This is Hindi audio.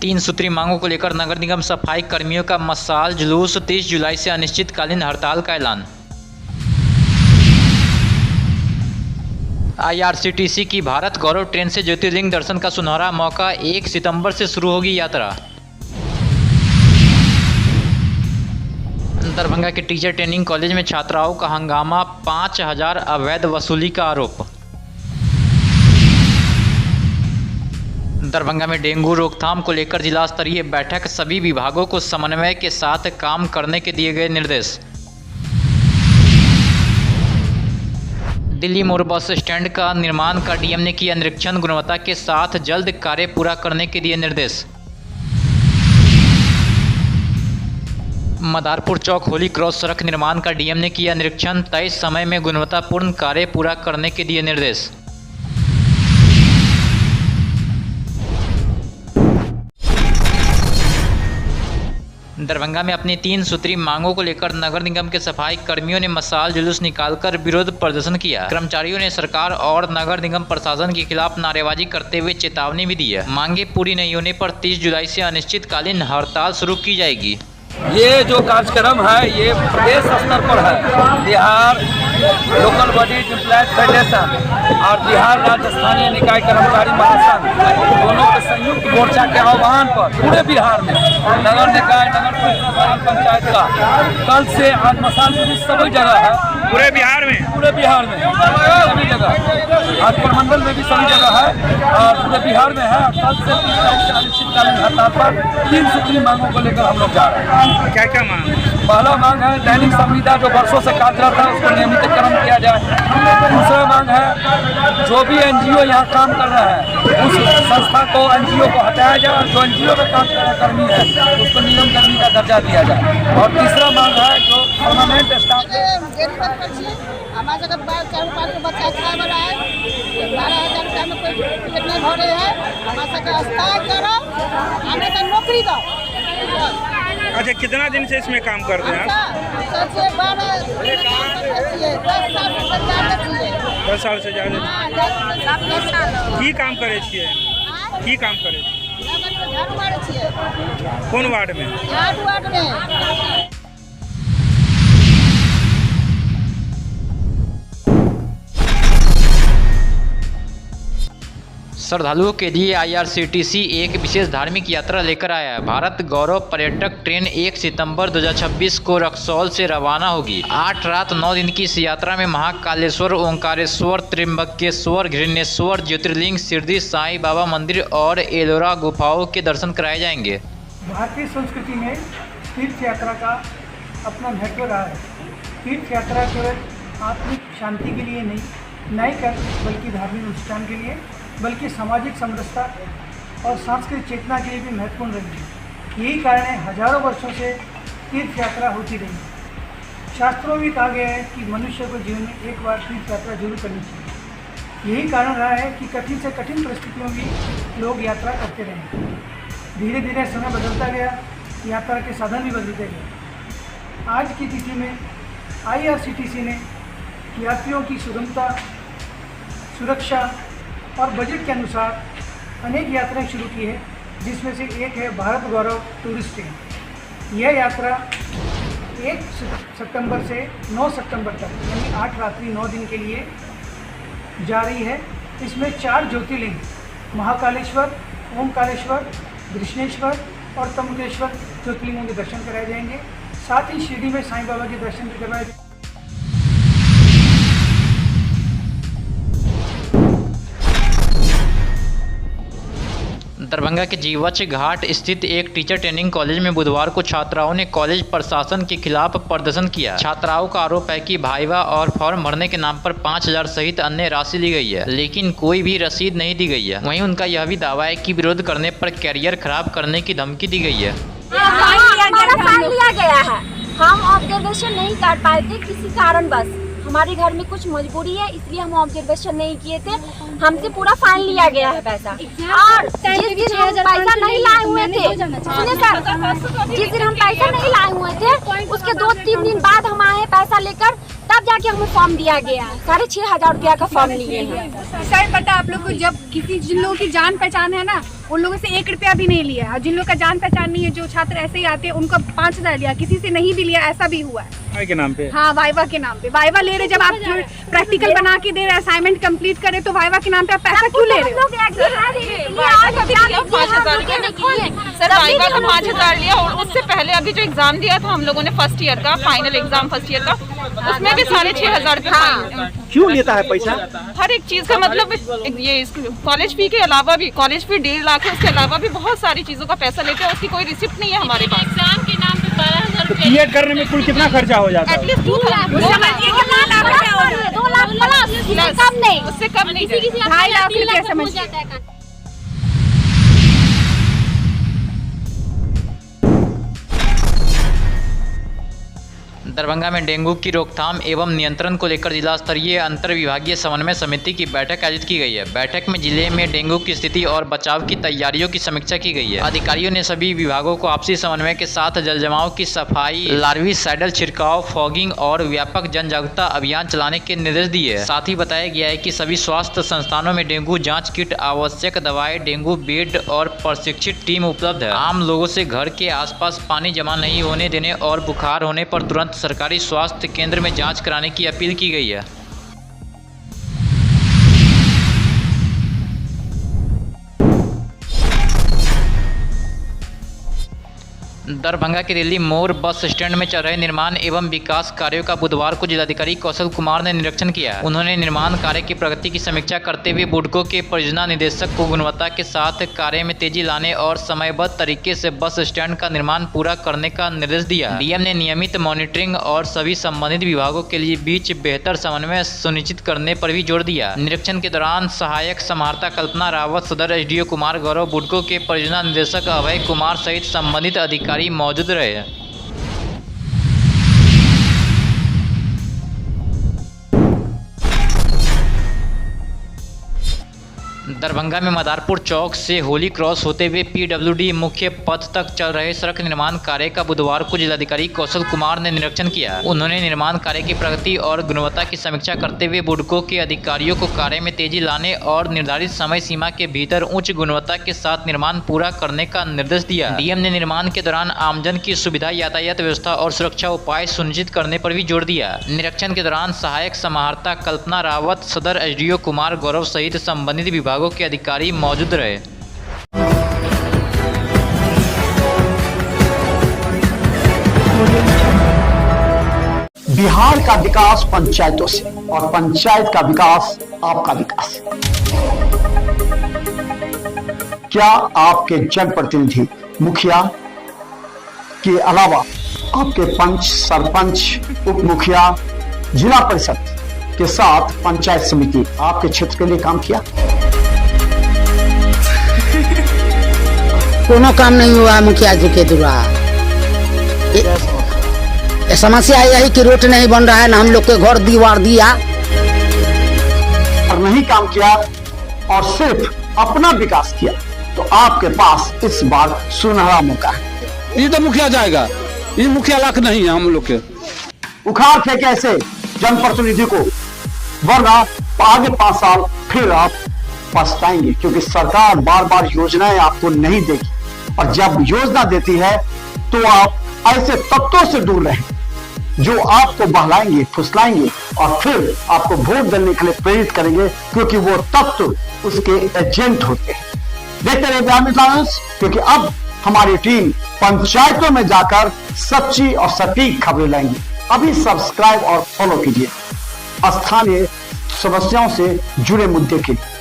तीन सूत्री मांगों को लेकर नगर निगम सफाई कर्मियों का मशाल जुलूस। 30 जुलाई से अनिश्चितकालीन हड़ताल का ऐलान। IRCTC की भारत गौरव ट्रेन से ज्योतिर्लिंग दर्शन का सुनहरा मौका। 1 सितंबर से शुरू होगी यात्रा। दरभंगा के टीचर ट्रेनिंग कॉलेज में छात्राओं का हंगामा। 5000 अवैध वसूली का आरोप। दरभंगा में डेंगू रोकथाम को लेकर जिला स्तरीय बैठक। सभी विभागों को समन्वय के साथ काम करने के दिए गए निर्देश। दिल्ली मोड़ बस स्टैंड का निर्माण का डीएम ने किया निरीक्षण। गुणवत्ता के साथ जल्द कार्य पूरा करने के दिए निर्देश। मदारपुर चौक होली क्रॉस सड़क निर्माण का डीएम ने किया निरीक्षण। तय समय में गुणवत्तापूर्ण कार्य पूरा करने के दिए निर्देश। दरभंगा में अपनी 3 सूत्री मांगों को लेकर नगर निगम के सफाई कर्मियों ने मशाल जुलूस निकालकर विरोध प्रदर्शन किया। कर्मचारियों ने सरकार और नगर निगम प्रशासन के खिलाफ नारेबाजी करते हुए चेतावनी भी दी है। मांगे पूरी नहीं होने पर 30 जुलाई से अनिश्चितकालीन हड़ताल शुरू की जाएगी। ये जो कार्यक्रम है ये प्रदेश स्तर पर है। Bihar local bodies employees federation और बिहार राज्य स्थानीय निकाय कर्मचारी महासंघ दोनों के संयुक्त मोर्चा के आह्वान पर पूरे बिहार में नगर निकाय, नगर परिषद, पंचायत का कल से आज मशाल जुलूस सभी जगह है। पूरे बिहार में सभी जगह, आज प्रमंडल में भी सभी जगह है और पूरे बिहार में है। कल से अनिश्चितकालीन हड़ताल पर 3 सूत्री मांगों को लेकर हम लोग जा रहे हैं। क्या क्या मांग? पहला मांग है दैनिक संविदा जो वर्षों से कार्यरत है उसको नियमितीकरण किया जाए। दूसरा मांग है जो भी एनजीओ यहाँ काम कर रहा है उस संस्था को, एनजीओ को हटाया जाए और जो एनजीओ में काम कर रहा कर्मी है उसको नियम कर्मी का दर्जा दिया जाए। और तीसरा मांग है जो परमानेंट स्टाफ हमारे जगह 4-5 बच्चा खाए वाला है, 12,000 रुपया में कोई टिकट नहीं भर रहे हैं। हमारे सबके स्थायी करो, हमें तो नौकरी दो। अच्छा, कितना दिन से इसमें काम करते हैं आप? 10 साल से ज़्यादा। की काम करे छिए? की काम करे छिए? कौन वार्ड में? वार्ड में। श्रद्धालुओं के लिए IRCTC एक विशेष धार्मिक यात्रा लेकर आया है। भारत गौरव पर्यटक ट्रेन 1 सितंबर 2026 को रक्सौल से रवाना होगी। 8 रात 9 दिन की इस यात्रा में महाकालेश्वर, ओंकारेश्वर, त्र्यंबकेश्वर, घृणेश्वर, ज्योतिर्लिंग, शिरडी साईं बाबा मंदिर और एलोरा गुफाओं के दर्शन कराए जाएंगे। भारतीय संस्कृति में तीर्थ यात्रा का अपना महत्व रहा है। तीर्थ यात्रा केवल आत्मिक शांति के लिए नहीं कर बल्कि धार्मिक अनुष्ठान के लिए, बल्कि सामाजिक समरसता और सांस्कृतिक चेतना के लिए भी महत्वपूर्ण रही है। यही कारण है हजारों वर्षों से तीर्थ यात्रा होती रही। शास्त्रों में कहा गया है कि मनुष्य को जीवन में एक बार तीर्थ यात्रा जरूर करनी चाहिए। यही कारण रहा है कि कठिन से कठिन परिस्थितियों में लोग यात्रा करते रहे। धीरे धीरे समय बदलता गया, यात्रा के साधन भी बदलते गए। आज की तिथि में IRCTC ने यात्रियों की सुगमता, सुरक्षा और बजट के अनुसार अनेक यात्राएं शुरू की है, जिसमें से एक है भारत गौरव टूरिस्ट ट्रेन। यह यात्रा 1 सितंबर से 9 सितंबर तक यानी 8 रात्रि 9 दिन के लिए जा रही है। इसमें 4 ज्योतिर्लिंग महाकालेश्वर, ओमकारेश्वर, घृष्णेश्वर और त्र्यंबकेश्वर ज्योतिर्लिंगों के दर्शन कराए जाएंगे। साथ ही शिरडी में साईं बाबा के दर्शन भी करवाए जाएंगे। दरभंगा के जीवछ घाट स्थित एक टीचर ट्रेनिंग कॉलेज में बुधवार को छात्राओं ने कॉलेज प्रशासन के खिलाफ प्रदर्शन किया। छात्राओं का आरोप है कि भाईवा और फॉर्म भरने के नाम पर 5000 सहित अन्य राशि ली गई है, लेकिन कोई भी रसीद नहीं दी गई है। वहीं उनका यह भी दावा है कि विरोध करने पर कैरियर खराब करने की धमकी दी गई है। हमारा फाइन लिया गया है, हम ऑब्जर्वेशन नहीं कर पाए थे किसी कारण, बस हमारे घर में कुछ मजबूरी है इसलिए हम ऑब्जर्वेशन नहीं किए थे। हमसे पूरा फाइन लिया गया है पैसा। और जिस दिन हम पैसा नहीं लाए हुए थे, सुनिए सर, जिस दिन हम पैसा नहीं लाए हुए थे उसके 2-3 दिन बाद हम आए पैसा लेकर, तब तब जाके हमें फॉर्म दिया गया है। 6,500 रुपया का फॉर्म लिए हैं। सर पता आप लोग को, जब जिन लोगों की जान पहचान है ना, उन लोगों से 1 रुपया भी नहीं लिया, और जिन लोगों का जान पहचान नहीं है, जो छात्र ऐसे ही आते हैं, उनको 5,000 लिया, किसी से नहीं भी लिया, ऐसा भी हुआ है। वाइवा के नाम पे? हाँ, वाइवा के नाम पे। वाइवा ले रहे, जब आप प्रैक्टिकल बना के दे रहे, असाइनमेंट कंप्लीट करे, तो वाइवा के नाम पे आप पैसा क्यों ले रहे हो? सर वाइवा का 5,000 लिया, और उससे पहले अभी जो एग्जाम दिया था हम लोगों ने फर्स्ट ईयर का, फाइनल एग्जाम फर्स्ट ईयर का, उसमें भी 6,500 रुपये। क्यों लेता है पैसा? हर एक चीज का मतलब ये कॉलेज फी के अलावा भी, कॉलेज फी 1.5 लाख है, उसके अलावा भी बहुत सारी चीजों का पैसा लेते हैं, उसकी कोई रिसिप्ट नहीं है हमारे पास। एग्जाम के नाम पे 12,000 बीएड करने में कुल कितना खर्चा हो जाता है? एटलीस्ट 2 लाख, 2 लाख प्लस, कम नहीं, उससे कम नहीं। 2.5 लाख रुपया समझ दरभंगा में डेंगू की रोकथाम एवं नियंत्रण को लेकर जिला स्तरीय अंतर विभागीय समन्वय समिति की बैठक आयोजित की गई है। बैठक में जिले में डेंगू की स्थिति और बचाव की तैयारियों की समीक्षा की गई है। अधिकारियों ने सभी विभागों को आपसी समन्वय के साथ जल जमाव की सफाई, लार्विसाइडल छिड़काव, फॉगिंग और व्यापक जन जागरूकता अभियान चलाने के निर्देश दिए। साथ ही बताया गया है कि सभी स्वास्थ्य संस्थानों में डेंगू जाँच किट, आवश्यक दवाएं, डेंगू बेड और प्रशिक्षित टीम उपलब्ध है। आम लोगों से घर के आसपास पानी जमा नहीं होने देने और बुखार होने पर तुरंत सरकारी स्वास्थ्य केंद्र में जांच कराने की अपील की गई है। दरभंगा के दिल्ली मोड़ बस स्टैंड में चल रहे निर्माण एवं विकास कार्यों का बुधवार को जिलाधिकारी कौशल कुमार ने निरीक्षण किया। उन्होंने निर्माण कार्य की प्रगति की समीक्षा करते हुए बुडको के परियोजना निदेशक को गुणवत्ता के साथ कार्य में तेजी लाने और समयबद्ध तरीके से बस स्टैंड का निर्माण पूरा करने का निर्देश दिया। डीएम ने नियमित मॉनिटरिंग और सभी संबंधित विभागों के लिए बीच बेहतर समन्वय सुनिश्चित करने पर भी जोर दिया। निरीक्षण के दौरान सहायक समाहर्ता कल्पना रावत, सदर एसडीओ कुमार गौरव, बुडको के परियोजना निदेशक अभय कुमार सहित संबंधित अधिकारी मौजूद रहे। दरभंगा में मदारपुर चौक से होली क्रॉस होते हुए पीडब्ल्यूडी मुख्य पथ तक चल रहे सड़क निर्माण कार्य का बुधवार को जिलाधिकारी कौशल कुमार ने निरीक्षण किया। उन्होंने निर्माण कार्य की प्रगति और गुणवत्ता की समीक्षा करते हुए बुडको के अधिकारियों को कार्य में तेजी लाने और निर्धारित समय सीमा के भीतर उच्च गुणवत्ता के साथ निर्माण पूरा करने का निर्देश दिया। डीएम ने निर्माण के दौरान आमजन की सुविधा, यातायात व्यवस्था और सुरक्षा उपाय सुनिश्चित करने पर भी जोर दिया। निरीक्षण के दौरान सहायक समाहर्ता कल्पना रावत, सदर एसडीओ कुमार गौरव सहित संबंधित विभागों के अधिकारी मौजूद रहे। बिहार का विकास पंचायतों से और पंचायत का विकास आपका विकास। क्या आपके जनप्रतिनिधि, मुखिया के अलावा आपके पंच, सरपंच, उप मुखिया, जिला परिषद के साथ पंचायत समिति आपके क्षेत्र के लिए काम किया? कोनो काम नहीं हुआ मुखिया जी के द्वारा। समस्या यही कि रोड नहीं बन रहा है, ना हम लोग के घर दीवार दिया और नहीं काम किया और सिर्फ अपना विकास किया, तो आपके पास इस बार सुनहरा मौका है। ये तो मुखिया जाएगा, ये मुखिया लाख नहीं है हम लोग के। उखाड़ फेंके ऐसे जनप्रतिनिधि को, वरना आगे 5 साल फिर आप पछताएंगे, क्योंकि सरकार बार बार योजनाएं आपको नहीं देगी, और जब योजना देती है तो आप ऐसे तत्वों से दूर रहें जो आपको बहलाएंगे, फुसलाएंगे और फिर आपको वोट देने के लिए प्रेरित करेंगे, क्योंकि वो तत्व उसके एजेंट होते हैं। देखते रहिए बिहार मित्र, क्योंकि अब हमारी टीम पंचायतों में जाकर सच्ची और सटीक खबरें लाएंगी। अभी सब्सक्राइब और फॉलो कीजिए स्थानीय समस्याओं से जुड़े मुद्दे के लिए।